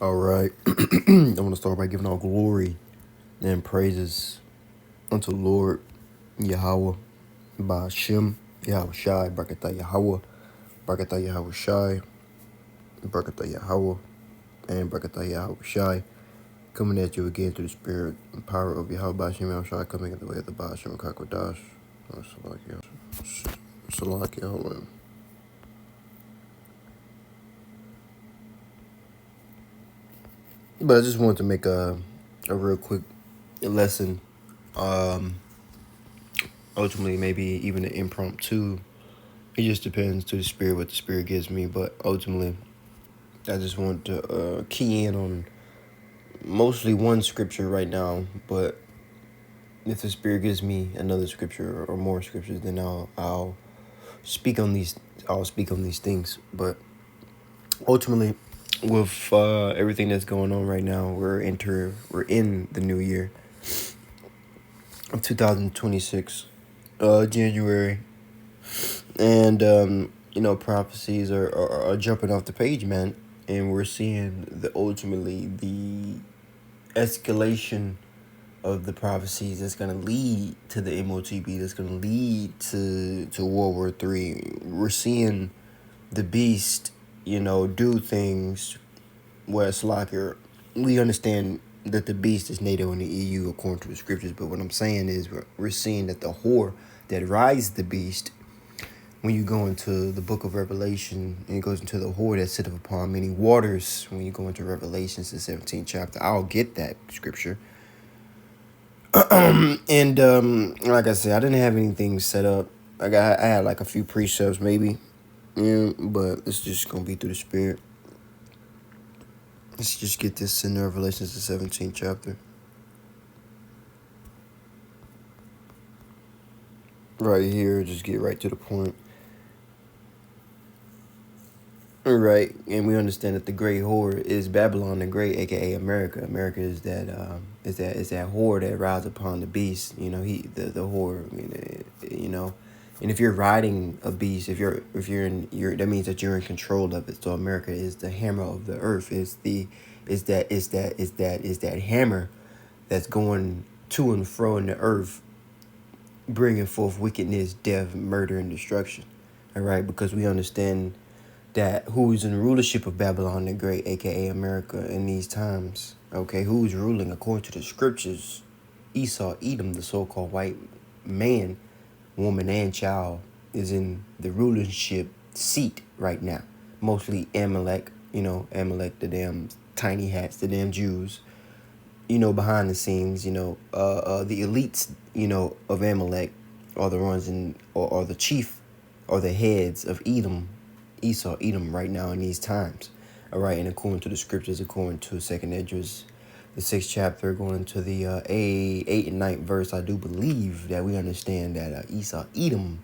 All right. I want to start by giving all glory and praises unto Lord Yahawah by Shem Yahawashi, Barakatah Yahawah, Barakatah Yahawashi, Barakatah Yahawah, and Barakatah Yahawashi. Coming at you again through the spirit and power of Yahweh by Shem Yahawashi, coming in the way of the Bashim Kakodash. Salakia. But I just wanted to make a real quick lesson. Ultimately, maybe even an impromptu. It just depends to the spirit what the spirit gives me. But ultimately, I just want to key in on mostly one scripture right now. But if the spirit gives me another scripture or more scriptures, then I'll speak on these. I'll speak on these things. But ultimately, with everything that's going on right now, we're in the new year of 2026, January, and prophecies are jumping off the page, man, and we're seeing ultimately the escalation of the prophecies that's going to lead to the MOTB, that's going to lead to World War III. We're seeing the beast, do things where it's like we understand that the beast is NATO in the EU according to the scriptures, but what I'm saying is we're seeing that the whore that rides the beast, when you go into the book of Revelation, and it goes into the whore that sitteth upon many waters, when you go into Revelations, the 17th chapter, I'll get that scripture. And like I said, I didn't have anything set up. I had like a few precepts maybe, but it's just gonna be through the spirit. Let's just get this in Revelations, the 17th chapter. Right here, just get right to the point. Right, and we understand that the great whore is Babylon the Great, aka America. America is that whore that rides upon the beast. The whore. I mean, and if you're riding a beast, if you're that means that you're in control of it. So America is the hammer of the earth. Is that hammer that's going to and fro in the earth, bringing forth wickedness, death, murder, and destruction. All right, because we understand that who's in rulership of Babylon the Great, aka America, in these times. Okay, who's ruling according to the scriptures? Esau, Edom, the so-called white man, woman, and child, is in the rulership seat right now. Mostly Amalek, Amalek, the damn tiny hats, the damn Jews, behind the scenes, the elites, of Amalek are the ones or the chief or the heads of Edom, Esau, Edom right now in these times. All right, and according to the scriptures, according to 2nd Esdras, the 6th chapter, going into the 8th and 9th verse, I do believe that we understand that Esau, Edom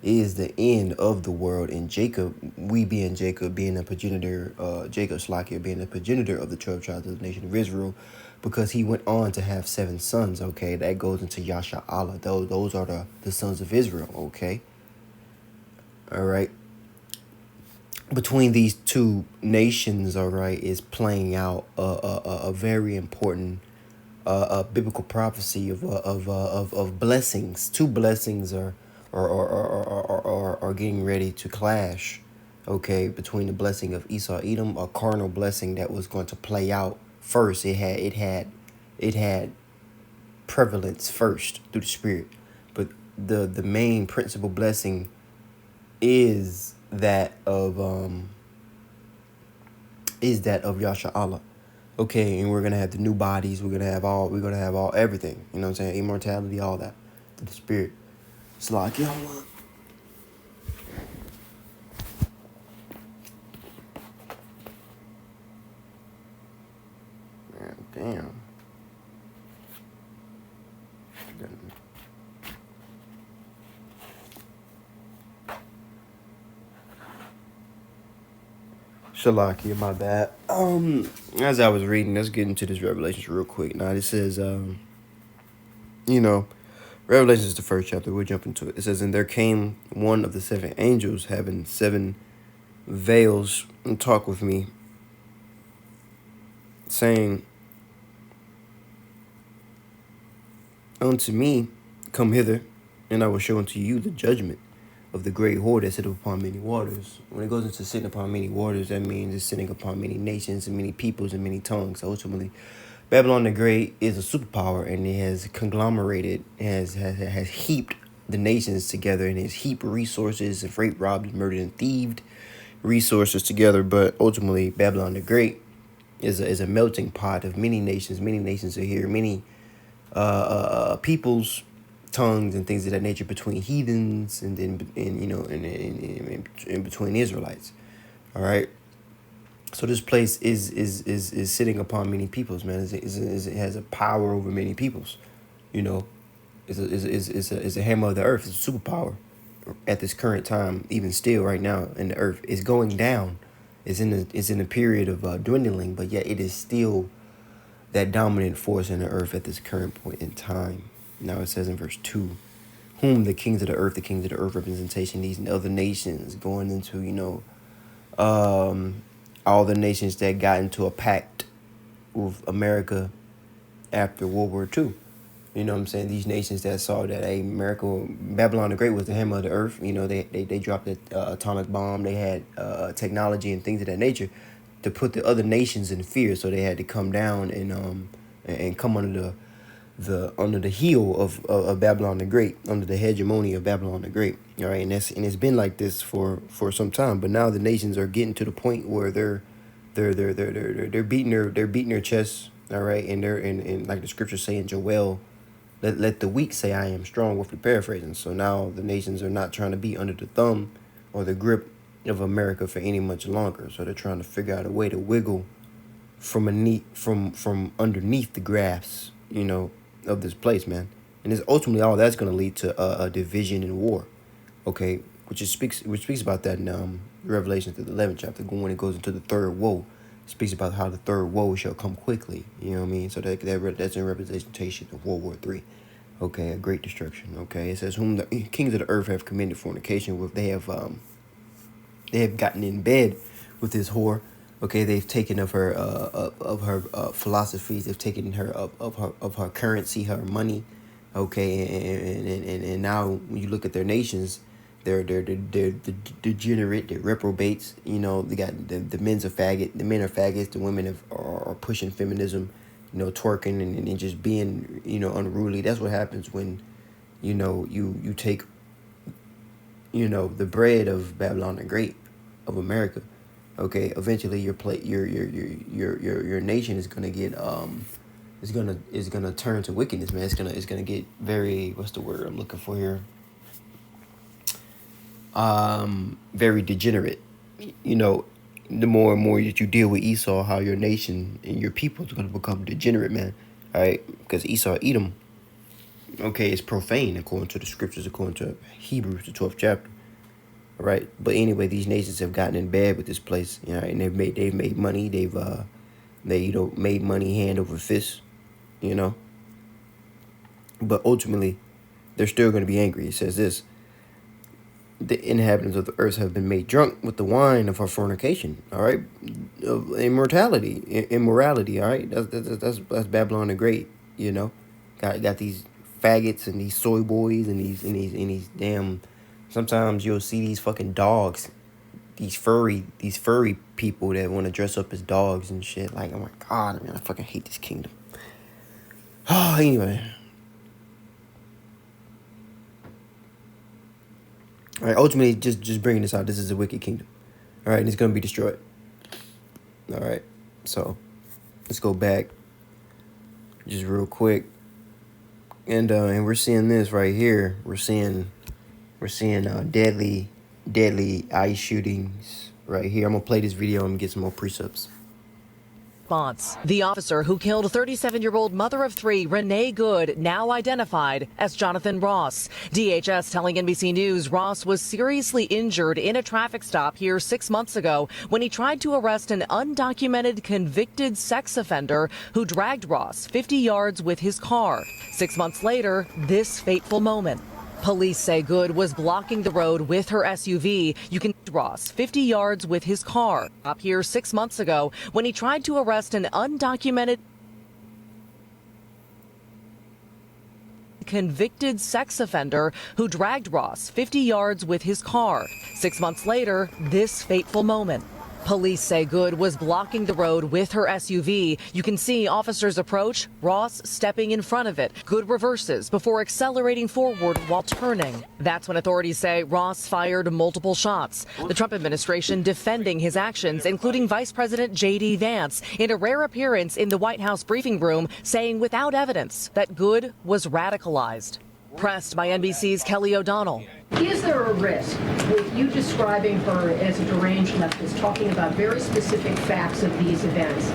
is the end of the world, and Jacob, Jacob being a progenitor, Jacob Slakia being a progenitor of the 12 tribes of the nation of Israel, because he went on to have 7 sons. Okay, that goes into Yasha Allah. Those are the sons of Israel. Okay, all right. Between these two nations, all right, is playing out a very important biblical prophecy of blessings. Two blessings are getting ready to clash. Okay, between the blessing of Esau Edom, a carnal blessing that was going to play out first. It had prevalence first through the spirit, but the main principal blessing is that of Yasha Allah. Okay, and we're gonna have the new bodies. We're gonna have all everything. You know what I'm saying? Immortality, all that. To the spirit. It's like Yahawah. Man, damn. Shalakia, my bad. As I was reading, let's get into this Revelations real quick. Now, it says, Revelation is the first chapter. We'll jump into it. It says, and there came one of the 7 angels having 7 veils and talked with me. saying, "Unto me, come hither, and I will show unto you the judgment of the great whore that sitteth upon many waters." When it goes into sitting upon many waters, that means it's sitting upon many nations and many peoples and many tongues. So ultimately, Babylon the Great is a superpower, and it has conglomerated, has heaped the nations together, and has heaped resources and raped, robbed, murdered, and thieved resources together. But ultimately, Babylon the Great is a melting pot of many nations. Many nations are here. Many peoples, tongues, and things of that nature between heathens and in between Israelites. All right. So this place is sitting upon many peoples, man. It has a power over many peoples. You know, it's a hammer of the earth. It's a superpower at this current time, even still right now in the earth. It's going down. It's in a period of dwindling, but yet it is still that dominant force in the earth at this current point in time. Now it says in verse 2, whom the kings of the earth representation, these other nations going into, all the nations that got into a pact with America after World War II. You know what I'm saying? These nations that saw that, hey, Babylon the Great was the hammer of the earth. You know, they dropped the atomic bomb. They had technology and things of that nature to put the other nations in fear. So they had to come down and come under the heel of Babylon the Great, under the hegemony of Babylon the Great. All right, and it's been like this for some time. But now the nations are getting to the point where they're beating their chests. All right, and like the scriptures say in Joel, let the weak say I am strong, roughly paraphrasing. So now the nations are not trying to be under the thumb or the grip of America for any much longer. So they're trying to figure out a way to wiggle from underneath the grasp, of this place, man. And it's ultimately all that's going to lead to a division and war. Okay, which speaks about that in Revelation, the 11th chapter, when it goes into the third woe. It speaks about how the third woe shall come quickly. You know what I mean? So that's in representation of World War III. Okay, a great destruction. Okay, it says, whom the kings of the earth have committed fornication with, they have gotten in bed with this whore. Okay, they've taken of her philosophies. They've taken her of her currency, her money. Okay, and now when you look at their nations, they're degenerate. They're reprobates. They got the men's a faggot. The men are faggots. The women are pushing feminism. Twerking and just being unruly. That's what happens when you take the bread of Babylon the Great, of America. Okay, eventually your nation is gonna get is gonna turn to wickedness, man. It's gonna get very, what's the word I'm looking for here? Very degenerate. The more and more that you deal with Esau, how your nation and your people is gonna become degenerate, man. All right, because Esau, Edom, okay, it's profane according to the scriptures, according to Hebrews, the 12th chapter. Right, but anyway, these nations have gotten in bed with this place, and they've made money. They've made money hand over fist, But ultimately, they're still going to be angry. It says this: the inhabitants of the earth have been made drunk with the wine of her fornication. All right, of immorality. All right, that's Babylon the Great. Got these faggots and these soy boys and these damn. Sometimes you'll see these fucking dogs, these furry people that want to dress up as dogs and shit. Like, oh my God, man, I fucking hate this kingdom. Oh, anyway. All right, ultimately, just bringing this out, this is a wicked kingdom. All right, and it's going to be destroyed. All right, so let's go back just real quick. And we're seeing this right here. We're seeing deadly ice shootings right here. I'm gonna play this video and get some more precepts. The officer who killed 37-year-old mother of three, Renee Good, now identified as Jonathan Ross. DHS telling NBC News Ross was seriously injured in a traffic stop here 6 months ago when he tried to arrest an undocumented convicted sex offender who dragged Ross 50 yards with his car. 6 months later, this fateful moment. Police say Good was blocking the road with her SUV. You can see Ross 50 yards with his car up here 6 months ago when he tried to arrest an undocumented convicted sex offender who dragged Ross 50 yards with his car. 6 months later, this fateful moment. Police say Good was blocking the road with her SUV. You can see officers approach, Ross stepping in front of it. Good reverses before accelerating forward while turning. That's when authorities say Ross fired multiple shots. The Trump administration defending his actions, including Vice President J.D. Vance, in a rare appearance in the White House briefing room, saying without evidence that Good was radicalized. Pressed by NBC's Kelly O'Donnell. Is there a risk with you describing her as a deranged leftist, talking about very specific facts of these events,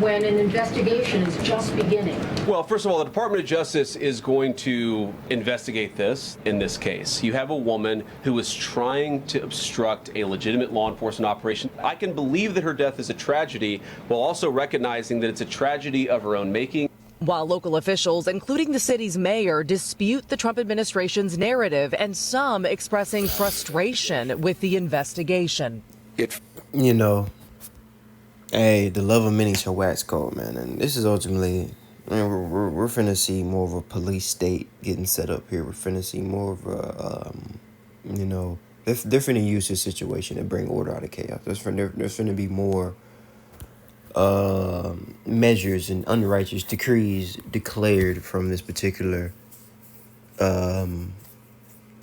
when an investigation is just beginning? Well, first of all, the Department of Justice is going to investigate this in this case. You have a woman who is trying to obstruct a legitimate law enforcement operation. I can believe that her death is a tragedy, while also recognizing that it's a tragedy of her own making. While local officials, including the city's mayor, dispute the Trump administration's narrative, and some expressing frustration with the investigation. You know, hey, the love of many shall wax cold, man. And this is ultimately, I mean, we're finna see more of a police state getting set up here. We're finna see more of a, you know, they're finna use this situation to bring order out of chaos. There's finna be more measures and unrighteous decrees declared from this particular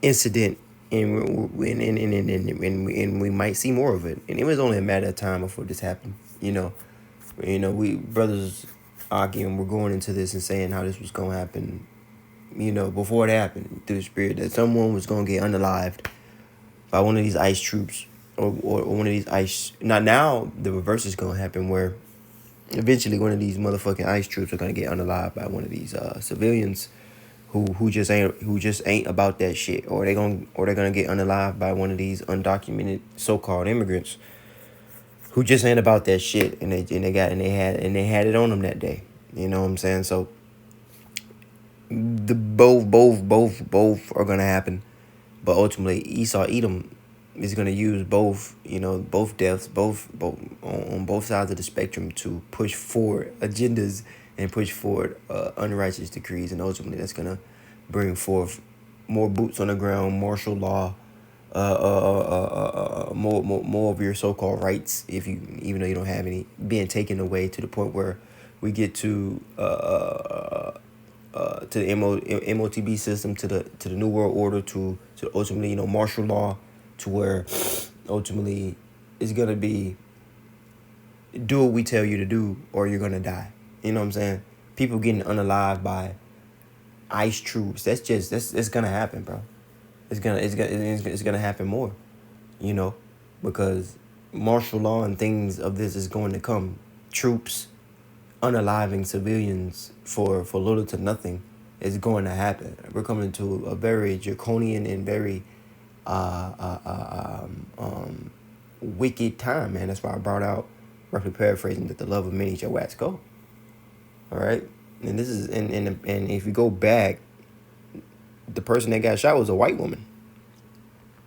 incident, and we might see more of it. And it was only a matter of time before this happened. You know, we brothers arguing, we're going into this and saying how this was going to happen. You know, before it happened, through the spirit that someone was going to get unalived by one of these ICE troops. Or one of these ICE. Now the reverse is going to happen, where eventually one of these motherfucking ICE troops are going to get unalived by one of these civilians who just ain't about that shit, or they're gonna get unalived by one of these undocumented so-called immigrants who just ain't about that shit, and they had it on them that day. You know what I'm saying? So the both are gonna happen, but ultimately Esau Edom is going to use both, you know, both deaths, both on both sides of the spectrum to push forward agendas and push forward unrighteous decrees. And ultimately that's going to bring forth more boots on the ground, martial law, more of your so-called rights, even though you don't have any, being taken away, to the point where we get to the MOTB system, to the New World Order, to ultimately, you know, martial law, to where ultimately it's going to be do what we tell you to do or you're going to die. You know what I'm saying? People getting unalived by ICE troops. That's going to happen, bro. It's going to happen more, you know, because martial law and things of this is going to come. Troops unaliving civilians for little to nothing is going to happen. We're coming to a very draconian and very wicked time, man. That's why I brought out, roughly paraphrasing, that the love of many shall wax cold. All right, and this is and if you go back, the person that got shot was a white woman.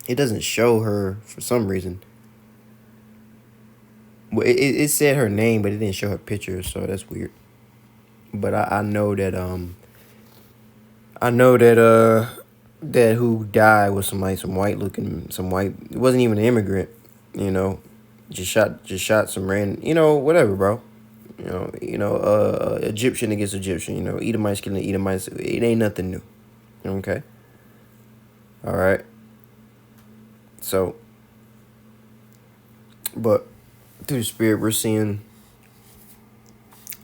It doesn't show her for some reason. Well, it said her name, but it didn't show her picture, so that's weird. But I know that that who died was some white. It wasn't even an immigrant, you know, just shot some random, you know, whatever, bro. Egyptian against Egyptian, you know, Edomites killing Edomites. It ain't nothing new. Okay. All right. So, but through the spirit, we're seeing,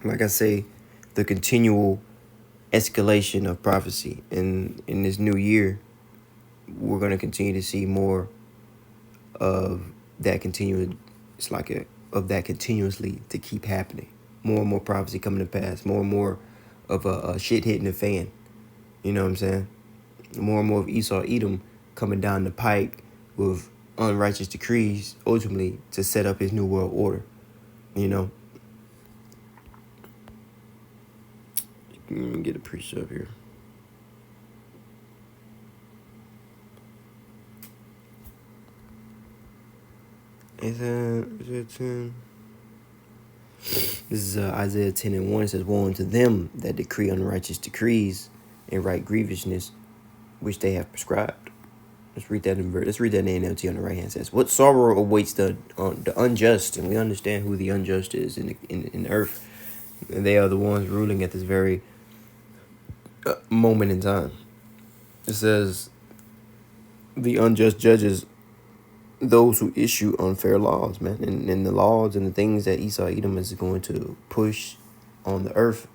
like I say, the continual escalation of prophecy. In this new year, we're going to continue to see more of that continuously to keep happening. More and more prophecy coming to pass. More and more of a shit hitting the fan. You know what I'm saying? More and more of Esau Edom coming down the pike with unrighteous decrees, ultimately to set up his new world order. You know? Let me get a preacher up here. Is it 10? This is Isaiah 10:1. It says, "Woe unto them that decree unrighteous decrees and write grievousness, which they have prescribed." Let's read that in the NLT on the right hand. It says, "What sorrow awaits the unjust?" And we understand who the unjust is in the earth, and they are the ones ruling at this very moment in time. It says, "The unjust judges those who issue unfair laws," man, and the laws and the things that Esau Edom is going to push on the earth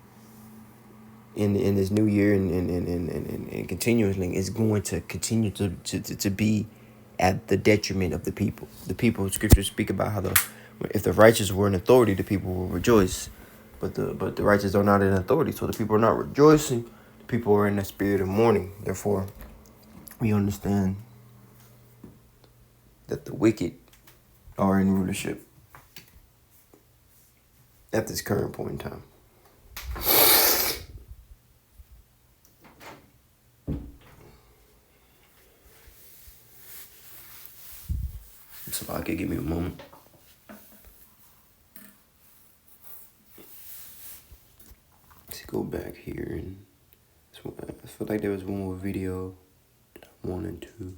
in this new year and continuously is going to continue to be at the detriment of the people. The people, scriptures speak about how if the righteous were in authority, the people will rejoice, but the righteous are not in authority, so the people are not rejoicing. The people are in the spirit of mourning. Therefore, we understand that the wicked are in rulership at this current point in time. So I could give me a moment. Let's go back here and I feel like there was one more video that I wanted to.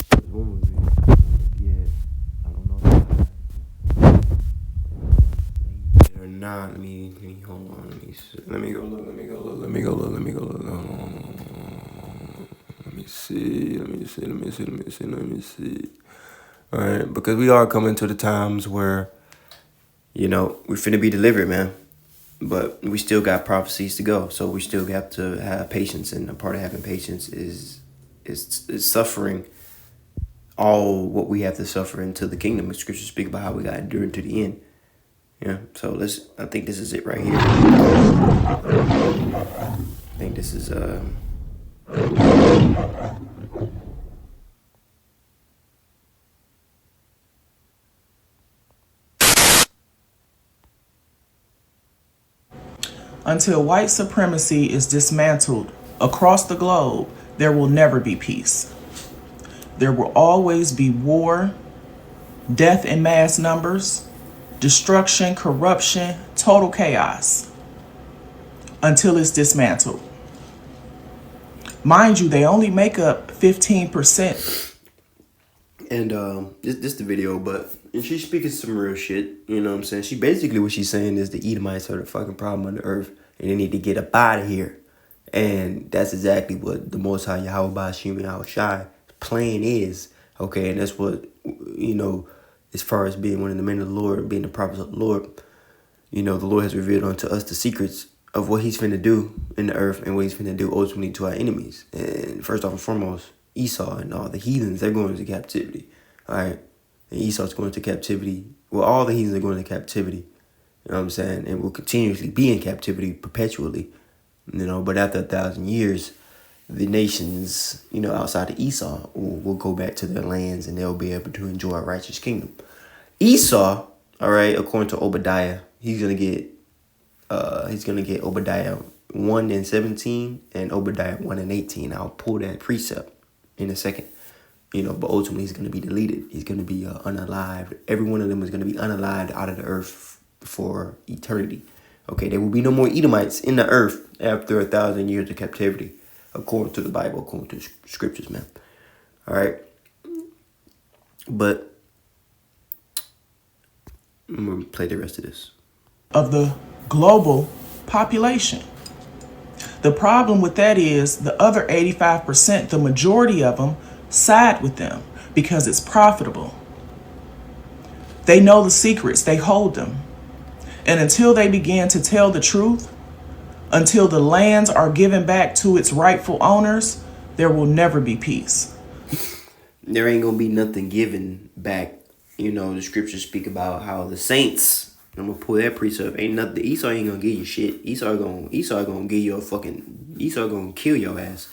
There was one more video. Yeah, I don't know if I or not. Let me hold on. Let me go look. Let me see. All right, because we are coming to the times where, we're finna be delivered, man. But we still got prophecies to go, so we still got to have patience, and a part of having patience is suffering all what we have to suffer into the kingdom. The scriptures speak about how we got to endure to the end. Yeah, so I think this is it right here. I think this is Until white supremacy is dismantled across the globe, there will never be peace. There will always be war, death in mass numbers, destruction, corruption, total chaos until it's dismantled. Mind you, they only make up 15%. And this the video, and she's speaking some real shit. You know what I'm saying? What she's saying is the Edomites are the fucking problem on the earth, and they need to get up out of here. And that's exactly what the Most High Yahawashi plan is. Okay, and that's what, as far as being one of the men of the Lord, being the prophets of the Lord, the Lord has revealed unto us the secrets of what he's finna do in the earth and what he's finna do ultimately to our enemies. And first off and foremost, Esau and all the heathens, they're going into captivity. All right. And Esau's going into captivity. Well, all the heathens are going into captivity. You know what I'm saying? And will continuously be in captivity perpetually. But after 1,000 years, the nations, outside of Esau will go back to their lands and they'll be able to enjoy a righteous kingdom. Esau, all right, according to Obadiah, he's gonna get Obadiah 1:17 and Obadiah 1:18. I'll pull that precept in a second. But ultimately he's going to be deleted. He's going to be unalived. Every one of them is going to be unalived out of the earth for eternity. Okay, there will be no more Edomites in the earth after 1,000 years of captivity, according to the Bible, according to scriptures, man. All right. But I'm going to play the rest of this. Of the global population. The problem with that is the other 85%, the majority of them, side with them because it's profitable. They know the secrets, they hold them. And until they begin to tell the truth, until the lands are given back to its rightful owners, there will never be peace. There ain't gonna be nothing given back. The scriptures speak about how the saints, I'm gonna pull that precept, ain't nothing. Esau ain't gonna give you shit. Esau gonna give you Esau gonna kill your ass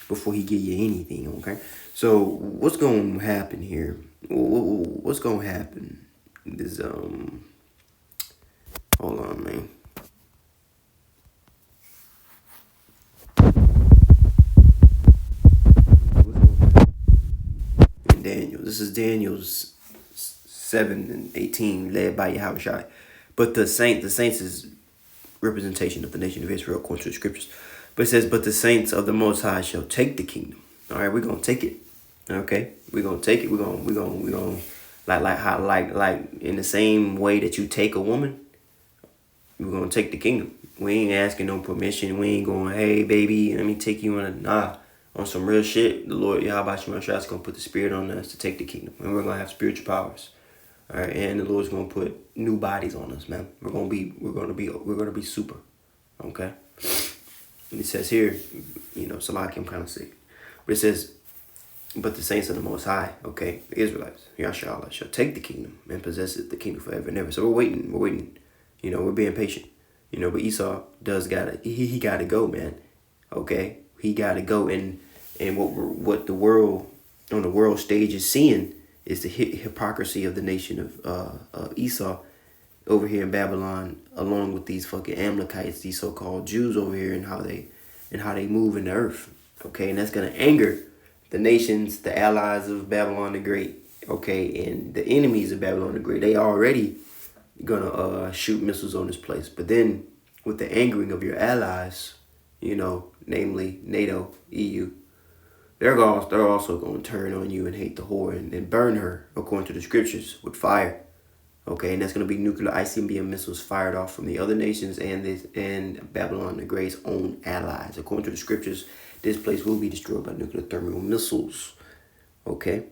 before he give you anything, okay? So what's gonna happen here? What's gonna happen is hold on, man. In Daniel, this is Daniel's 7 and 18, led by Yahawashi. But the saints is representation of the nation of Israel according to the scriptures. But it says, but the saints of the Most High shall take the kingdom. All right, we're gonna take it. Okay, we're gonna take it. We're gonna like in the same way that you take a woman, we're gonna take the kingdom. We ain't asking no permission. We ain't going, hey baby, let me take you on. Nah, on some real shit. The Lord Yahawashi is gonna put the spirit on us to take the kingdom, and we're gonna have spiritual powers. All right, and the Lord's gonna put new bodies on us, man. We're gonna be super. Okay. And it says here, Salaki, I'm kind of sick, but it says, but the saints of the Most High, okay, the Israelites, Yahshua, shall take the kingdom and possess it, the kingdom forever and ever. So we're waiting. We're being patient. But Esau he gotta go, man. Okay, he gotta go, and what the world on the world stage is seeing is the hypocrisy of the nation of Esau over here in Babylon, along with these fucking Amalekites, these so-called Jews over here, and how they move in the earth. Okay, and that's gonna anger the nations, the allies of Babylon the Great. Okay, and the enemies of Babylon the Great. They already gonna shoot missiles on this place, but then with the angering of your allies, namely NATO, EU, they're also going to turn on you and hate the whore and burn her, according to the scriptures, with fire. Okay, and that's going to be nuclear ICBM missiles fired off from the other nations and Babylon the Great's own allies. According to the scriptures, this place will be destroyed by nuclear thermal missiles. Okay.